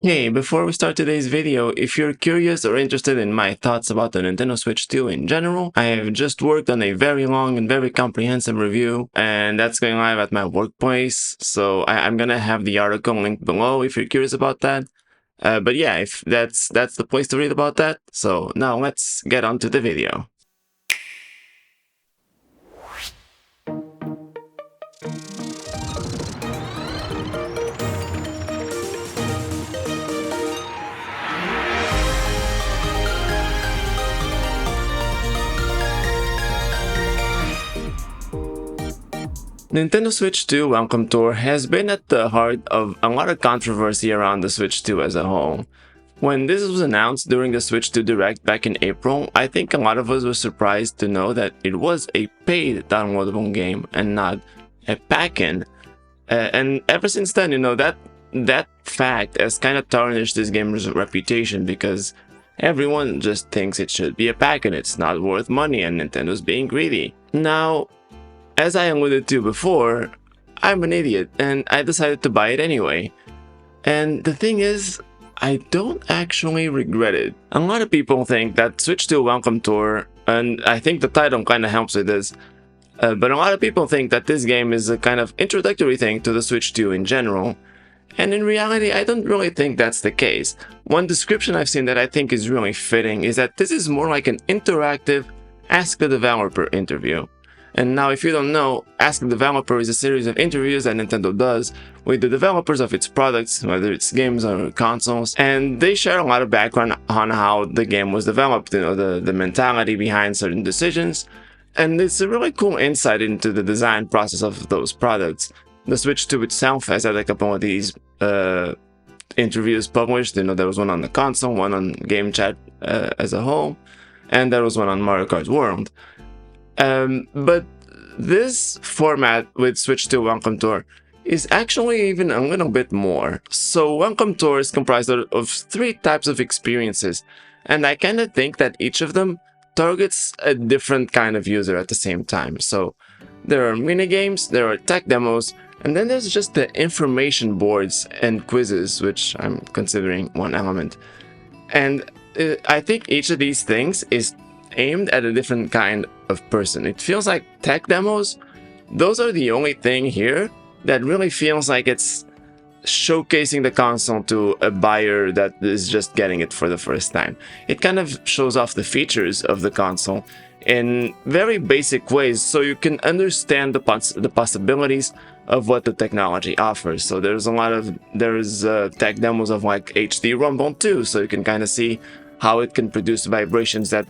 Hey, before we start today's video, if you're curious or interested in my thoughts about the Nintendo Switch 2 in general, I have just worked on a very long and very comprehensive review, and that's going live at my workplace, so I'm gonna have the article linked below if you're curious about that. But yeah, if that's the place to read about that. So now let's get on to the video. Nintendo Switch 2 Welcome Tour has been at the heart of a lot of controversy around the Switch 2 as a whole. When this was announced during the Switch 2 Direct back in April, I think a lot of us were surprised to know that it was a paid downloadable game and not a pack-in. And ever since then, that fact has kind of tarnished this game's reputation because everyone just thinks it should be a pack-in, it's not worth money, and Nintendo's being greedy. Now, as I alluded to before, I'm an idiot and I decided to buy it anyway. And the thing is, I don't actually regret it. A lot of people think that Switch 2 Welcome Tour, and I think the title kind of helps with this, but a lot of people think that this game is a kind of introductory thing to the Switch 2 in general. And in reality, I don't really think that's the case. One description I've seen that I think is really fitting is that this is more like an interactive Ask the Developer interview. And now, if you don't know, Ask the Developer is a series of interviews that Nintendo does with the developers of its products, whether it's games or consoles, and they share a lot of background on how the game was developed, the mentality behind certain decisions, and it's a really cool insight into the design process of those products. The Switch 2 itself has had a couple of these interviews published. There was one on the console, one on Game Chat as a whole, and there was one on Mario Kart World. But this format with Switch 2 Welcome Tour is actually even a little bit more. So Welcome Tour is comprised of three types of experiences, and I kind of think that each of them targets a different kind of user at the same time. So there are minigames, there are tech demos, and then there's just the information boards and quizzes, which I'm considering one element. And I think each of these things is aimed at a different kind of person. It feels like tech demos, those are the only thing here that really feels like it's showcasing the console to a buyer that is just getting it for the first time. It kind of shows off the features of the console in very basic ways so you can understand the possibilities of what the technology offers. So there's tech demos of like HD Rumble 2, so you can kind of see how it can produce vibrations that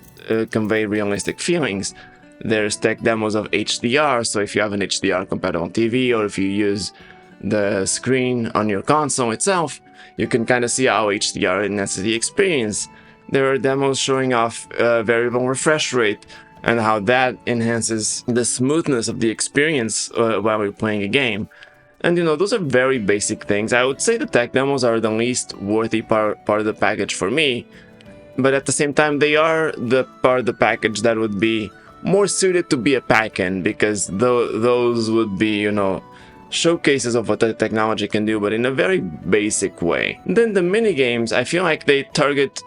convey realistic feelings. There's tech demos of HDR, so if you have an HDR compatible TV or if you use the screen on your console itself, you can kind of see how HDR enhances the experience. There are demos showing off variable refresh rate and how that enhances the smoothness of the experience while you're playing a game. And those are very basic things. I would say the tech demos are the least worthy part of the package for me, but at the same time, they are the part of the package that would be more suited to be a pack-in, because those would be, showcases of what the technology can do, but in a very basic way. Then the minigames, I feel like they target,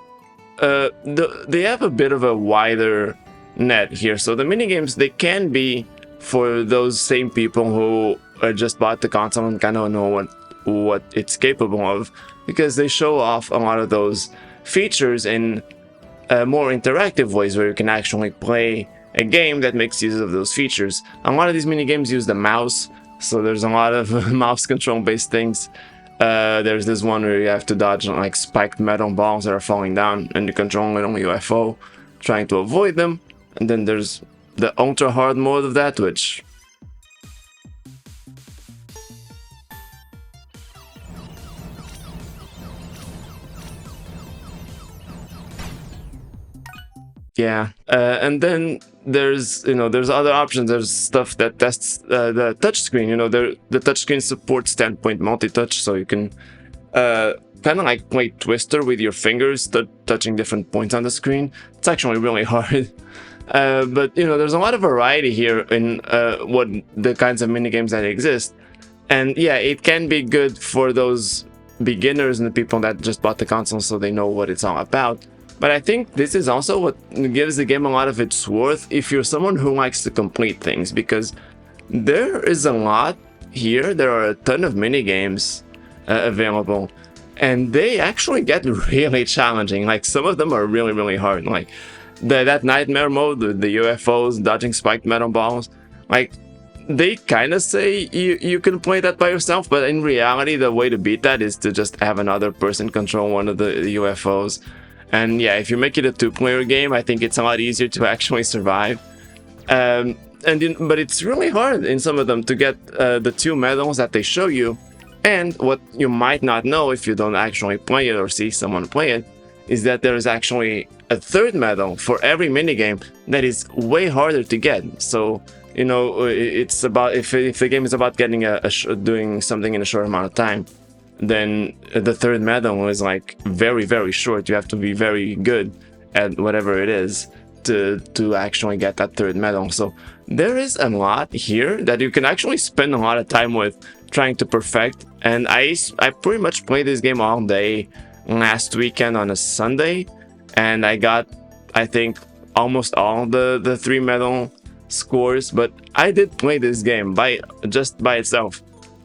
they have a bit of a wider net here. So the minigames, they can be for those same people who just bought the console and kind of know what it's capable of, because they show off a lot of those features in more interactive ways where you can actually play a game that makes use of those features. A lot of these mini games use the mouse, so there's a lot of mouse control based things. There's this one where you have to dodge like spiked metal balls that are falling down and you control it on UFO, trying to avoid them. And then there's the ultra hard mode of that, which yeah, and then there's other options. There's stuff that tests the touchscreen. The touchscreen supports 10-point multi-touch, so you can kind of like play Twister with your fingers, touching different points on the screen. It's actually really hard. But there's a lot of variety here in what the kinds of minigames that exist, and yeah, it can be good for those beginners and the people that just bought the console so they know what it's all about. But I think this is also what gives the game a lot of its worth if you're someone who likes to complete things, because there is a lot here. There are a ton of mini games available, and they actually get really challenging. Like, some of them are really, really hard. Like that nightmare mode, the UFOs dodging spiked metal balls. Like, they kind of say you can play that by yourself, but in reality, the way to beat that is to just have another person control one of the UFOs. And yeah, if you make it a 2-player game, I think it's a lot easier to actually survive. But it's really hard in some of them to get the 2 medals that they show you. And what you might not know if you don't actually play it or see someone play it is that there is actually a 3rd medal for every minigame that is way harder to get. So, you know, it's about, if the game is about getting doing something in a short amount of time, then the 3rd medal is like very, very short. You have to be very good at whatever it is to actually get that 3rd medal. So there is a lot here that you can actually spend a lot of time with trying to perfect. And I pretty much played this game all day last weekend on a Sunday, and I got, I think, almost all the 3 medal scores. But I did play this game just by itself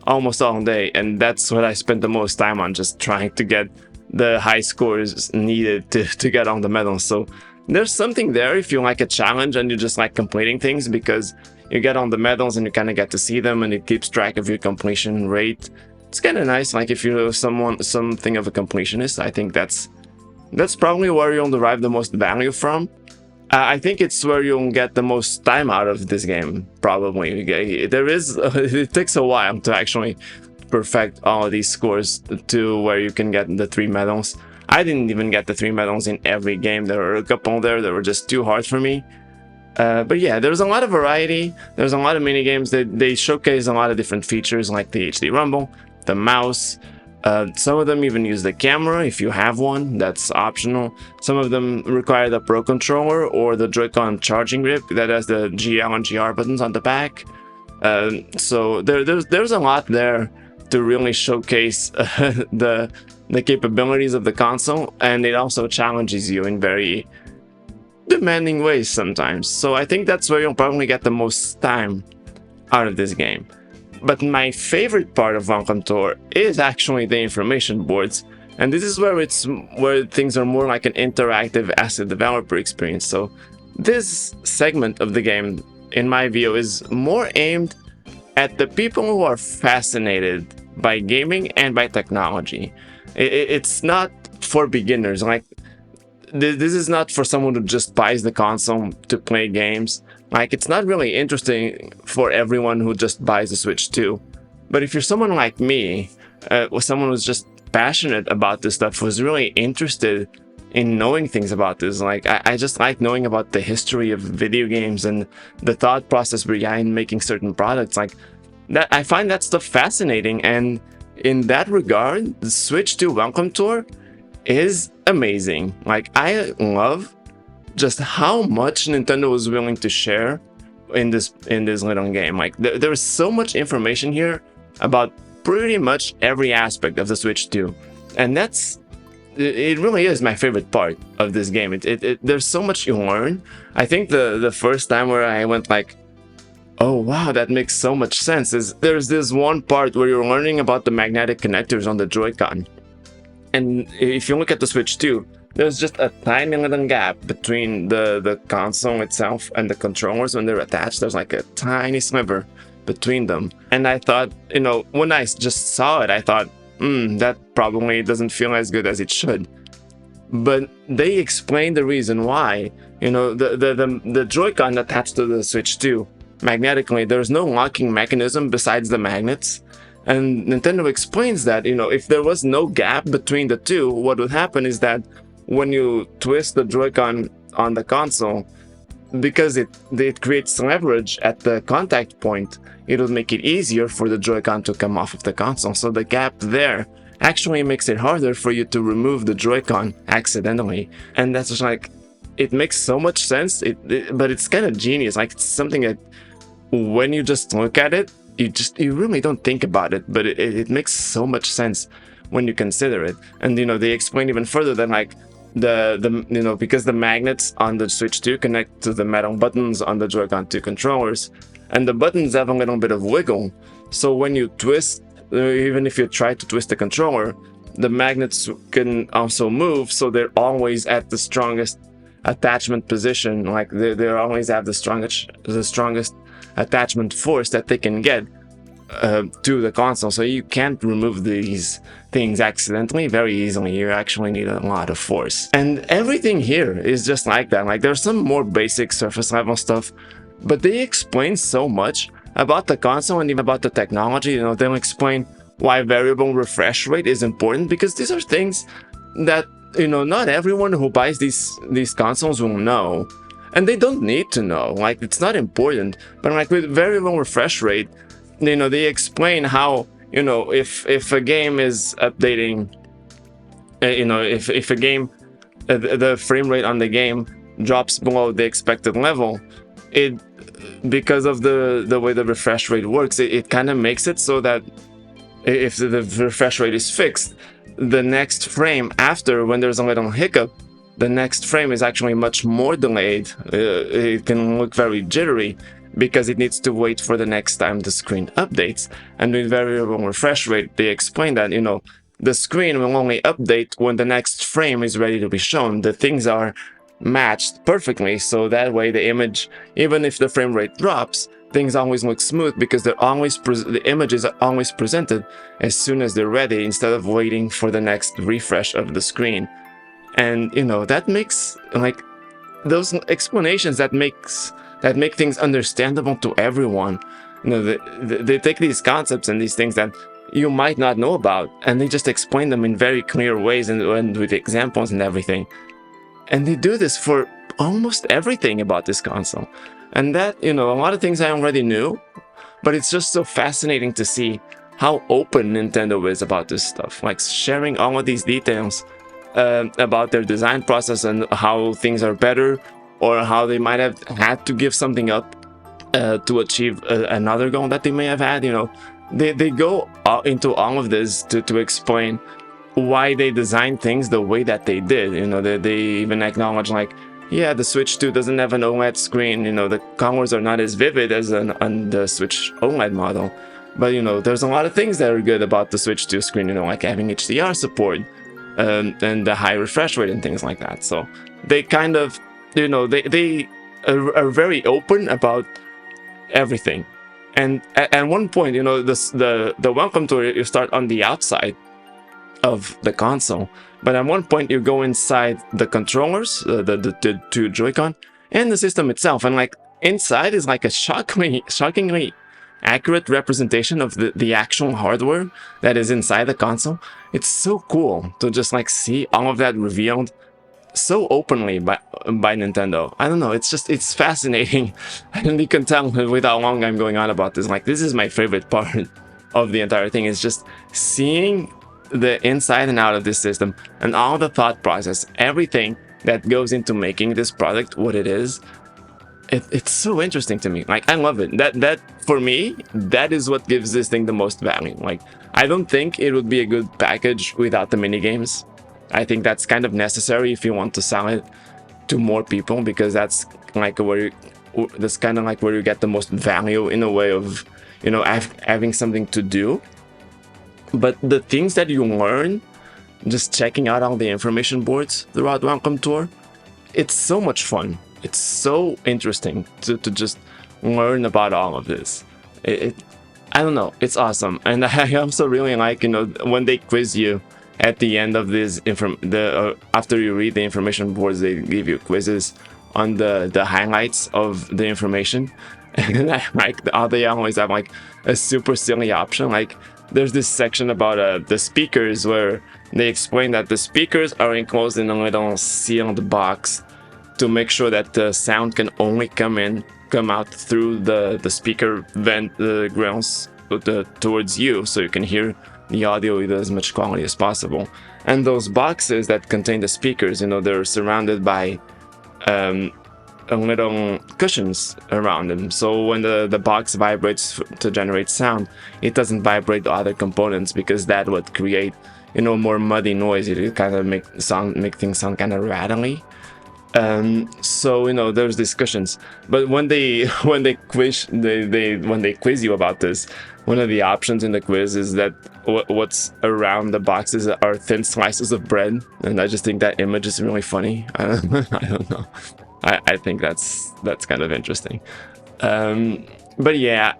almost all day, and that's what I spent the most time on, just trying to get the high scores needed to get on the medals. So there's something there if you like a challenge and you just like completing things, because you get on the medals and you kind of get to see them and it keeps track of your completion rate. It's kind of nice. Like, if you're something of a completionist, I think that's probably where you'll derive the most value from. I think it's where you'll get the most time out of this game, probably. It takes a while to actually perfect all of these scores to where you can get the 3 medals. I didn't even get the 3 medals in every game. There were a couple there that were just too hard for me. But yeah, there's a lot of variety. There's a lot of mini games. They showcase a lot of different features, like the HD Rumble, the mouse. Some of them even use the camera if you have one. That's optional. Some of them require the Pro Controller or the Joy-Con charging grip that has the GL and GR buttons on the back. So there's a lot there to really showcase the capabilities of the console, and it also challenges you in very demanding ways sometimes. So I think that's where you'll probably get the most time out of this game. But my favorite part of Welcome Tour is actually the information boards, and this is where things are more like an interactive as a developer experience. So this segment of the game, in my view, is more aimed at the people who are fascinated by gaming and by technology. It's not for beginners. Like, this is not for someone who just buys the console to play games. Like, it's not really interesting for everyone who just buys the Switch 2. But if you're someone like me, or someone who's just passionate about this stuff, who's really interested in knowing things about this, like, I just like knowing about the history of video games and the thought process behind making certain products. Like, that, I find that stuff fascinating, and in that regard, the Switch 2 Welcome Tour is amazing. Like, I love just how much Nintendo was willing to share in this little game. Like, there's so much information here about pretty much every aspect of the Switch 2, and it really is my favorite part of this game. There's so much you learn. I think the first time where I went like, oh wow, that makes so much sense, is there's this one part where you're learning about the magnetic connectors on the Joy-Con. And if you look at the Switch 2, there's just a tiny little gap between the console itself and the controllers when they're attached. There's like a tiny sliver between them. And I thought, you know, when I just saw it, I thought, that probably doesn't feel as good as it should. But they explained the reason why. You know, the Joy-Con attached to the Switch 2, magnetically, there's no locking mechanism besides the magnets. And Nintendo explains that, you know, if there was no gap between the two, what would happen is that when you twist the Joy-Con on the console, because it creates leverage at the contact point, it'll make it easier for the Joy-Con to come off of the console. So the gap there actually makes it harder for you to remove the Joy-Con accidentally. And that's just like, it makes so much sense, but it's kind of genius. Like, it's something that when you just look at it, you really don't think about it, but it makes so much sense. when you consider it. And they explain even further that like the because the magnets on the Switch 2 connect to the metal buttons on the Joy-Con 2 controllers, and the buttons have a little bit of wiggle. So when you twist, even if you try to twist the controller, the magnets can also move, so they're always at the strongest attachment position. Like they always have the strongest attachment force that they can get to the console. So you can't remove these things accidentally very easily. You actually need a lot of force. And everything here is just like that. Like there's some more basic surface level stuff, but they explain so much about the console and even about the technology. They'll explain why variable refresh rate is important, because these are things that not everyone who buys these consoles will know, and they don't need to know. Like it's not important. But like with variable refresh rate, they explain how if a game is updating, if a game the frame rate on the game drops below the expected level, it because of the way the refresh rate works, it kind of makes it so that if the refresh rate is fixed, the next frame after, when there's a little hiccup, the next frame is actually much more delayed. It can look very jittery because it needs to wait for the next time the screen updates. And with variable refresh rate, they explain that the screen will only update when the next frame is ready to be shown. The things are matched perfectly, so that way the image, even if the frame rate drops, things always look smooth because the images are always presented as soon as they're ready, instead of waiting for the next refresh of the screen. And that makes like those explanations that make things understandable to everyone. They take these concepts and these things that you might not know about, and they just explain them in very clear ways and with examples and everything. And they do this for almost everything about this console. And that, a lot of things I already knew, but it's just so fascinating to see how open Nintendo is about this stuff, like sharing all of these details about their design process and how things are better, or how they might have had to give something up to achieve another goal that they may have had. They go into all of this to explain why they designed things the way that they did. They even acknowledge like, yeah, the Switch 2 doesn't have an OLED screen. The colors are not as vivid as on the Switch OLED model. But there's a lot of things that are good about the Switch 2 screen, like having HDR support and the high refresh rate and things like that. So they kind of, they are very open about everything. And at one point, the welcome tour, you start on the outside of the console, but at one point you go inside the controllers, the two Joy-Con, and the system itself, and like inside is like a shockingly accurate representation of the actual hardware that is inside the console. It's so cool to just like see all of that revealed so openly by Nintendo. I don't know, it's fascinating. And you can tell with how long I'm going on about this. Like, this is my favorite part of the entire thing, is just seeing the inside and out of this system and all the thought process, everything that goes into making this product what it is. It's so interesting to me. Like, I love it. That for me, that is what gives this thing the most value. Like, I don't think it would be a good package without the minigames. I think that's kind of necessary if you want to sell it to more people, because that's like that's kind of like where you get the most value in a way of, having something to do. But the things that you learn just checking out all the information boards throughout Welcome Tour, it's so much fun. It's so interesting to just learn about all of this. I don't know, it's awesome. And I also really like, when they quiz you at the end of this after you read the information boards, they give you quizzes on the highlights of the information. And I like how they always have like a super silly option. Like, there's this section about the speakers, where they explain that the speakers are enclosed in a little sealed box to make sure that the sound can only come out through the speaker vent grills towards you, so you can hear the audio with as much quality as possible. And those boxes that contain the speakers, they're surrounded by little cushions around them, so when the box vibrates to generate sound, it doesn't vibrate the other components, because that would create more muddy noise. It kind of make things sound kind of rattly. So there's discussions, but when they when they quiz you about this, one of the options in the quiz is that what's around the boxes are thin slices of bread, and I just think that image is really funny. I don't know. I think that's kind of interesting. But yeah,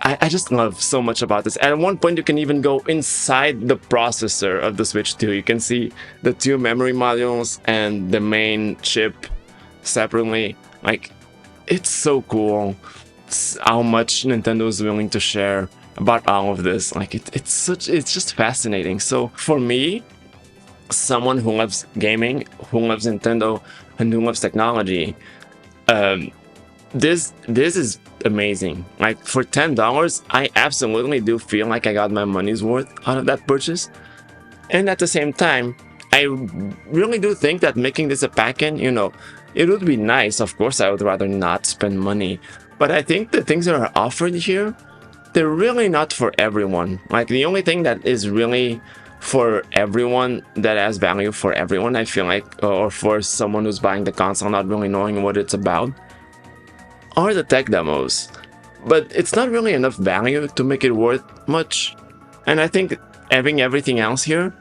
I just love so much about this. At one point, you can even go inside the processor of the Switch 2. You can see the two memory modules and the main chip separately. Like, it's so cool how much Nintendo is willing to share about all of this. Like, it's just fascinating. So for me, someone who loves gaming, who loves Nintendo, and who loves technology, this is amazing. Like, for $10, I absolutely do feel like I got my money's worth out of that purchase. And at the same time, I really do think that making this a pack-in, it would be nice. Of course, I would rather not spend money, but I think the things that are offered here, they're really not for everyone. Like, the only thing that is really for everyone, that has value for everyone, I feel like, or for someone who's buying the console not really knowing what it's about, are the tech demos. But it's not really enough value to make it worth much. And I think having everything else here,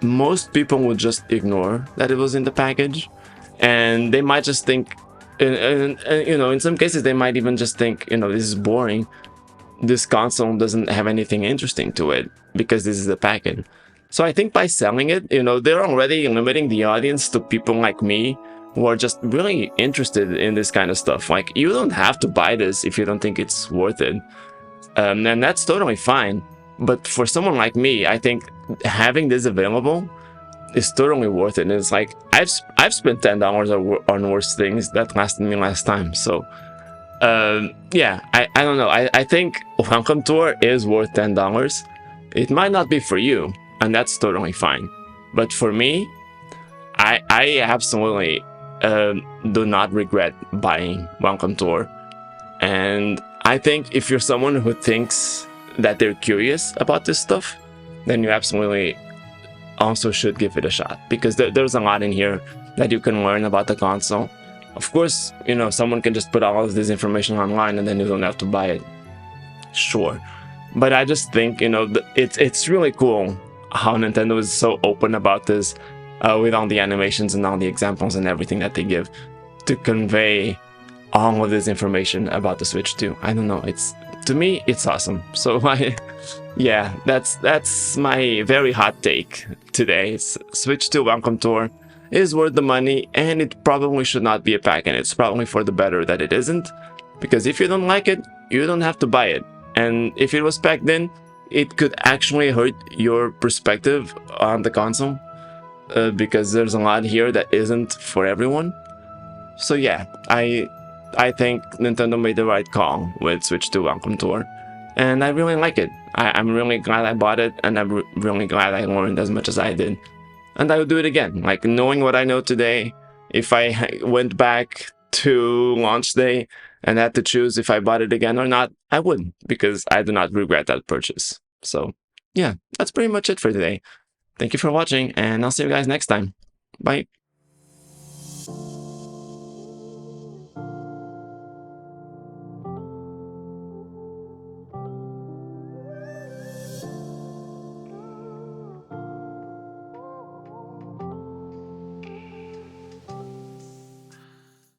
most people would just ignore that it was in the package, and they might just think, and in some cases they might even just think, this is boring, this console doesn't have anything interesting to it because this is the package. So I think by selling it, they're already limiting the audience to people like me who are just really interested in this kind of stuff. Like, you don't have to buy this if you don't think it's worth it, and that's totally fine. But for someone like me, I think having this available is totally worth it. And it's like, I've spent $10 on worse things that lasted me last time. So yeah, I don't know. I think Welcome Tour is worth $10. It might not be for you, and that's totally fine. But for me, I absolutely do not regret buying Welcome Tour. And I think if you're someone who thinks that they're curious about this stuff, then you absolutely also should give it a shot, because there's a lot in here that you can learn about the console. Of course, someone can just put all of this information online and then you don't have to buy it. Sure. But I just think, it's really cool how Nintendo is so open about this, with all the animations and all the examples and everything that they give to convey all of this information about the Switch 2. I don't know, to me, it's awesome. So yeah, that's my very hot take today. Switch 2 Welcome Tour is worth the money, and it probably should not be a pack-in. It's probably for the better that it isn't, because if you don't like it, you don't have to buy it. And if it was packed in, it could actually hurt your perspective on the console, because there's a lot here that isn't for everyone. So yeah, I think Nintendo made the right call with Switch 2 Welcome Tour, and I really like it. I'm really glad I bought it, and I'm really glad I learned as much as I did. And I would do it again. Like, knowing what I know today, if I went back to launch day and had to choose if I bought it again or not, I would, because I do not regret that purchase. So yeah, that's pretty much it for today. Thank you for watching, and I'll see you guys next time. Bye.